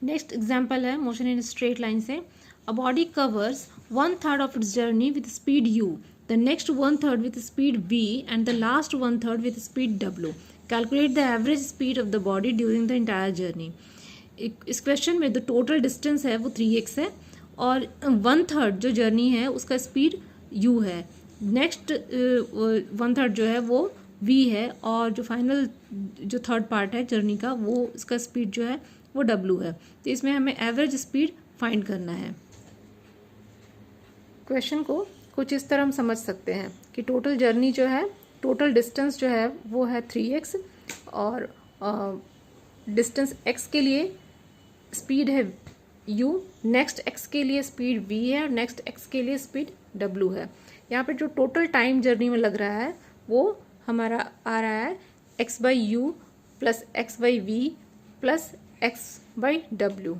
Next example है motion in straight line से। A body covers 1/3 of its journey with speed u, the next 1/3 with speed v and the last 1/3 with speed w। Calculate the average speed of the body during the entire journey. इस question में जो total distance है वो 3x है और 1/3 जो journey है उसका स्पीड u है, नेक्स्ट 1/3 जो है वो v है और जो फाइनल जो थर्ड पार्ट है जर्नी का वो इसका स्पीड जो है वो w है। तो इसमें हमें एवरेज स्पीड फाइंड करना है। क्वेश्चन को कुछ इस तरह हम समझ सकते हैं कि टोटल जर्नी जो है, टोटल डिस्टेंस जो है वो है 3x और डिस्टेंस x के लिए स्पीड है u, नेक्स्ट x के लिए स्पीड v है और नेक्स्ट x के लिए स्पीड w है। यहाँ पे जो टोटल टाइम जर्नी में लग रहा है वो हमारा आ रहा है x/u plus x/v plus x/w।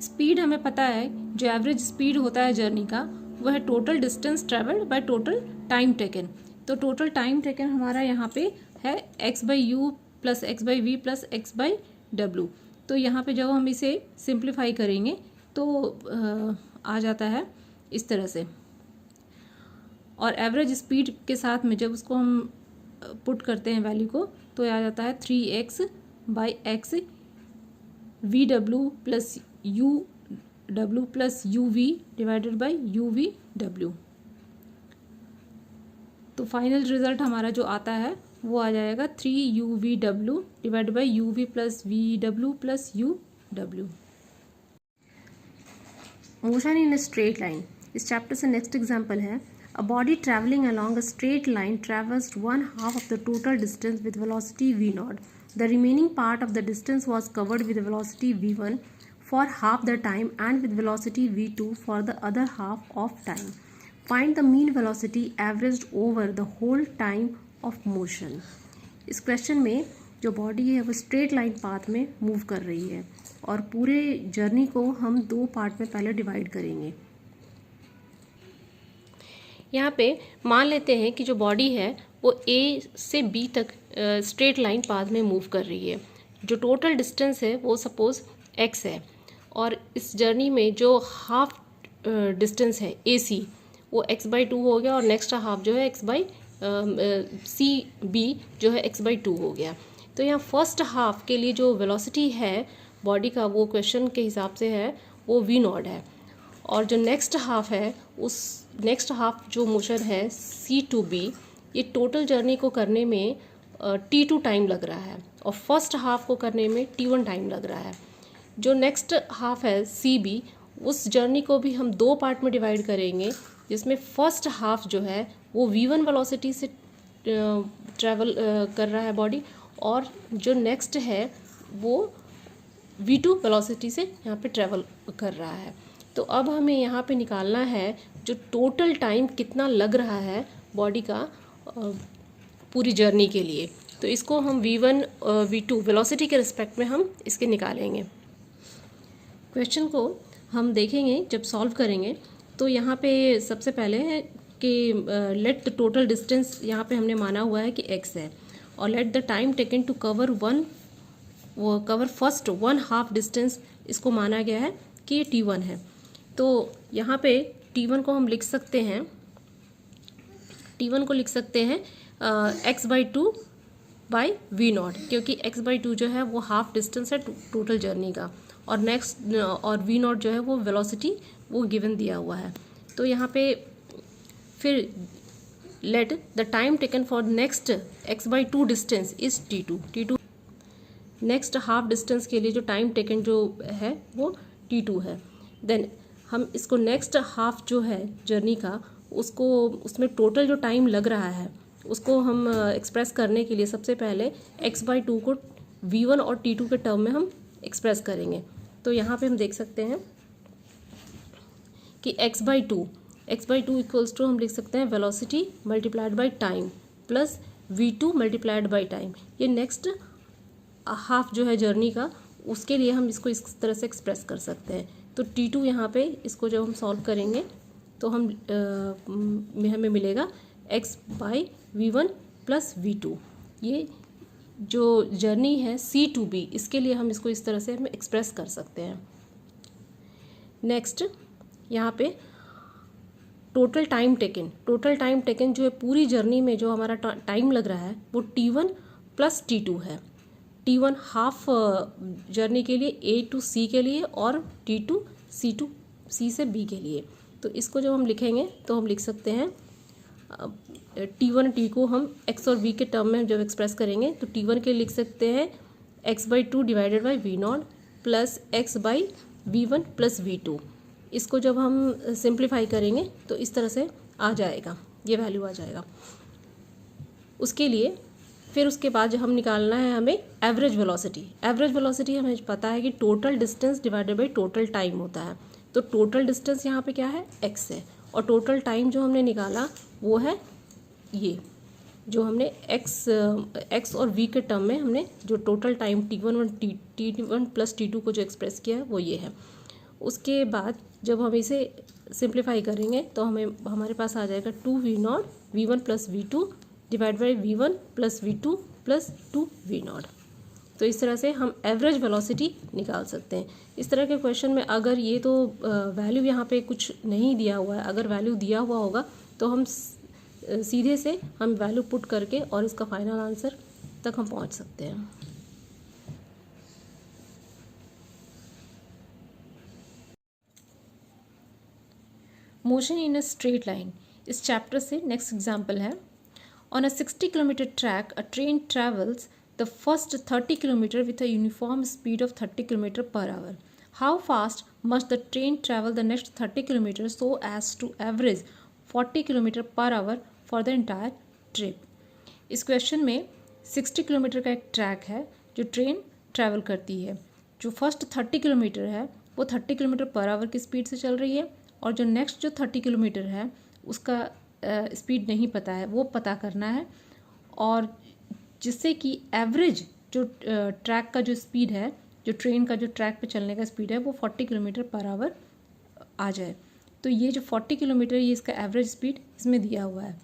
Speed हमें पता है, जो एवरेज स्पीड होता है जर्नी का वो है total distance travelled by total time taken. तो टोटल टाइम टेकन हमारा यहाँ पे है x/u plus x/v plus x/w। तो यहाँ पे जब हम इसे सिंप्लीफाई करेंगे तो आ जाता है इस तरह से, और एवरेज स्पीड के साथ में जब उसको हम पुट करते हैं वैल्यू को तो आ जाता है 3x/x vw plus uw plus uv divided by uvw। तो फाइनल रिजल्ट हमारा जो आता है वो आ जाएगा 3uvw divided by uv plus vw plus uw। Motion in straight line, इस चैप्टर से नेक्स्ट एग्जाम्पल है। A body traveling along a straight line traversed 1/2 of the total distance with velocity v0. The remaining part of the distance was covered with velocity v1 for half the time and with velocity v2 for the other half of time. Find the mean velocity averaged over the whole time of motion. इस question में जो body है वो straight line path में move कर रही है और पूरे जर्नी को हम दो पार्ट में पहले डिवाइड करेंगे। यहाँ पे मान लेते हैं कि जो बॉडी है वो A से B तक स्ट्रेट लाइन पाथ में मूव कर रही है। जो टोटल डिस्टेंस है वो सपोज x है और इस जर्नी में जो हाफ डिस्टेंस है AC वो x/2 हो गया और नेक्स्ट हाफ जो है CB जो है x/2 हो गया। तो यहाँ फर्स्ट हाफ के लिए जो वेलोसिटी है बॉडी का वो क्वेश्चन के हिसाब से है वो v0 है, और जो नेक्स्ट हाफ है उस नेक्स्ट हाफ जो मोशन है C/B, ये टोटल जर्नी को करने में T2 टाइम लग रहा है और फर्स्ट हाफ को करने में T1 टाइम लग रहा है। जो नेक्स्ट हाफ है CB, उस जर्नी को भी हम दो पार्ट में डिवाइड करेंगे जिसमें फर्स्ट हाफ जो है वो v1 वेलोसिटी से ट्रैवल कर रहा है बॉडी और जो नेक्स्ट है वो v2 वेलोसिटी से यहाँ पे ट्रैवल कर रहा है। तो अब हमें यहाँ पे निकालना है जो टोटल टाइम कितना लग रहा है बॉडी का पूरी जर्नी के लिए। तो इसको हम v1 v2 वेलोसिटी के रिस्पेक्ट में हम इसके निकालेंगे। क्वेश्चन को हम देखेंगे जब सॉल्व करेंगे तो यहाँ पे सबसे पहले है कि लेट द टोटल डिस्टेंस यहाँ पे हमने माना हुआ है कि x है और let the time taken to cover first 1/2 distance इसको माना गया है कि ये T1 है। तो यहाँ पे T1 को हम लिख सकते हैं, T1 को लिख सकते हैं x/2 बाई v0, क्योंकि x/2 जो है वो हाफ डिस्टेंस है टोटल जर्नी का और नेक्स्ट और v0 जो है वो वेलोसिटी वो गिवन दिया हुआ है। तो यहाँ पे फिर late the time taken for next x/2 distance is T2 next half distance के लिए जो टाइम टेकन जो है वो T2 है। देन हम इसको नेक्स्ट हाफ जो है जर्नी का उसको उसमें टोटल जो टाइम लग रहा है उसको हम एक्सप्रेस करने के लिए सबसे पहले x/2 को v1 और T2 के टर्म में हम एक्सप्रेस करेंगे। तो यहाँ पे हम देख सकते हैं कि x/2 इक्वल्स टू हम लिख सकते हैं velocity multiplied by time plus v2 multiplied by time. ये नेक्स्ट हाफ जो है जर्नी का उसके लिए हम इसको इस तरह से एक्सप्रेस कर सकते हैं। तो T2 यहाँ पे इसको जब हम सॉल्व करेंगे तो हमें मिलेगा x/v1 प्लस v2। ये जो जर्नी है C to B, इसके लिए हम इसको इस तरह से हम एक्सप्रेस कर सकते हैं। नेक्स्ट यहाँ पे टोटल टाइम टेकन जो है पूरी जर्नी में जो हमारा टाइम लग रहा है वो T1 प्लस T2 है। T1 हाफ जर्नी के लिए A to C के लिए और T2 C से B के लिए। तो इसको जब हम लिखेंगे तो हम लिख सकते हैं T1 T को हम x और v के टर्म में जब एक्सप्रेस करेंगे तो T1 के लिख सकते हैं x/2 divided by V0 plus x/V1 plus V2। इसको जब हम सिंप्लीफाई करेंगे तो इस तरह से आ जाएगा, ये वैल्यू आ जाएगा। उसके लिए फिर उसके बाद जो हम निकालना है हमें एवरेज वेलोसिटी हमें पता है कि total distance divided by total time होता है। तो टोटल डिस्टेंस यहाँ पे क्या है, x है, और टोटल टाइम जो हमने निकाला वो है ये, जो हमने x और v के टर्म में हमने जो total time T1 plus T2 को जो एक्सप्रेस किया है वो ये है। उसके बाद जब हम इसे सिंप्लीफाई करेंगे तो हमारे पास आ जाएगा 2v0 v1 plus v2 divide by v1 plus v2 plus 2v0। तो इस तरह से हम एवरेज वेलोसिटी निकाल सकते हैं। इस तरह के क्वेश्चन में अगर ये तो वैल्यू यहाँ पे कुछ नहीं दिया हुआ है, अगर वैल्यू दिया हुआ होगा तो हम सीधे से हम वैल्यू पुट करके और इसका फाइनल आंसर तक हम पहुँच सकते हैं। Motion in a straight line, इस चैप्टर से नेक्स्ट एग्जाम्पल है। On a 60 kilometre track a train travels the first 30 km with a uniform speed of 30 km per hour. How fast must the train travel the next 30 km so as to average 40 km per hour for the entire trip? इस question में 60 kilometre का एक track है जो train travel करती है। जो first 30 kilometre है वो 30 किलोमीटर पर आवर की स्पीड से चल रही है, और जो नेक्स्ट जो 30 किलोमीटर है उसका स्पीड नहीं पता है, वो पता करना है, और जिससे कि एवरेज जो ट्रैक का जो स्पीड है, जो ट्रेन का जो ट्रैक पे चलने का स्पीड है वो 40 किलोमीटर पर आवर आ जाए। तो ये जो 40 किलोमीटर ये इसका एवरेज स्पीड इसमें दिया हुआ है।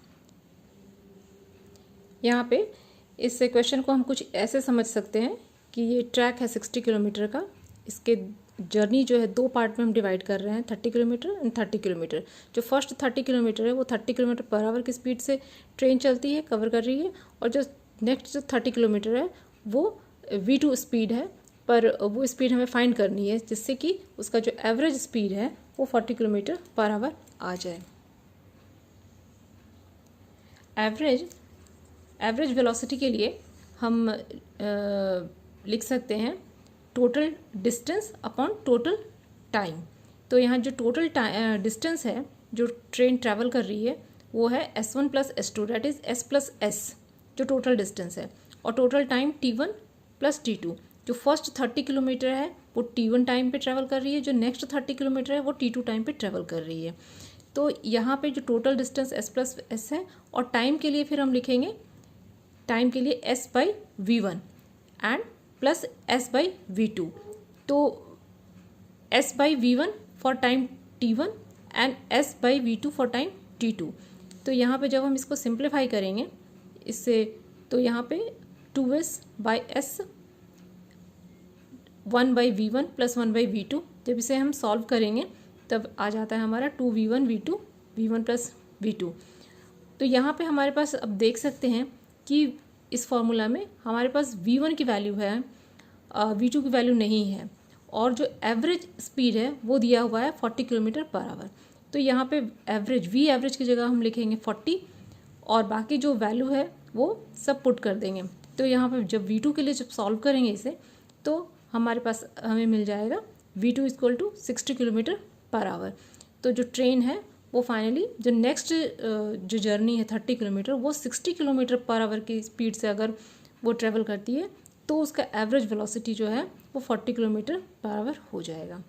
यहाँ पे इस क्वेश्चन को हम कुछ ऐसे समझ सकते हैं कि ये ट्रैक है 60 किलोमीटर का, इसके जर्नी जो है दो पार्ट में हम डिवाइड कर रहे हैं, 30 किलोमीटर एंड 30 किलोमीटर। जो फर्स्ट 30 किलोमीटर है वो 30 किलोमीटर पर आवर की स्पीड से ट्रेन चलती है, कवर कर रही है, और जो नेक्स्ट जो 30 किलोमीटर है वो V2 स्पीड है, पर वो स्पीड हमें फाइंड करनी है जिससे कि उसका जो एवरेज स्पीड है वो 40 किलोमीटर पर आवर आ जाए। एवरेज वेलोसिटी के लिए हम लिख सकते हैं total distance upon total time. तो यहाँ जो टोटल डिस्टेंस है जो ट्रेन ट्रैवल कर रही है वो है S1 plus S2, that is S plus S जो टोटल डिस्टेंस है, और total time T1 plus T2। जो फर्स्ट 30 किलोमीटर है वो T1 टाइम पे ट्रैवल कर रही है, जो नेक्स्ट 30 किलोमीटर है वो T2 टाइम पे ट्रैवल कर रही है। तो यहाँ पे जो total distance S plus S है, और टाइम के लिए फिर हम लिखेंगे टाइम के लिए S/V1 एंड प्लस S/V2। तो S/V1 for time T1 and S/V2 for time T2। तो यहाँ पे जब हम इसको सिंप्लीफाई करेंगे इससे, तो यहाँ पे 2S/S 1/V1 प्लस 1/V2, जब इसे हम सॉल्व करेंगे तब आ जाता है हमारा 2V1 V2 V1 plus V2। तो यहाँ पे हमारे पास अब देख सकते हैं कि इस फॉर्मूला में हमारे पास V1 की वैल्यू है, V2 की वैल्यू नहीं है, और जो एवरेज स्पीड है वो दिया हुआ है 40 किलोमीटर पर आवर। तो यहाँ पे एवरेज V एवरेज की जगह हम लिखेंगे 40, और बाकी जो वैल्यू है वो सब पुट कर देंगे। तो यहाँ पे जब V2 के लिए जब सॉल्व करेंगे इसे, तो हमारे पास हमें मिल जाएगा V2 equal to 60 kilometre per hour. तो जो ट्रेन है वो फाइनली जो नेक्स्ट जो जर्नी है 30 किलोमीटर वो 60 किलोमीटर पर आवर की स्पीड से अगर वो ट्रेवल करती है तो उसका एवरेज वेलोसिटी जो है वो 40 किलोमीटर पर आवर हो जाएगा।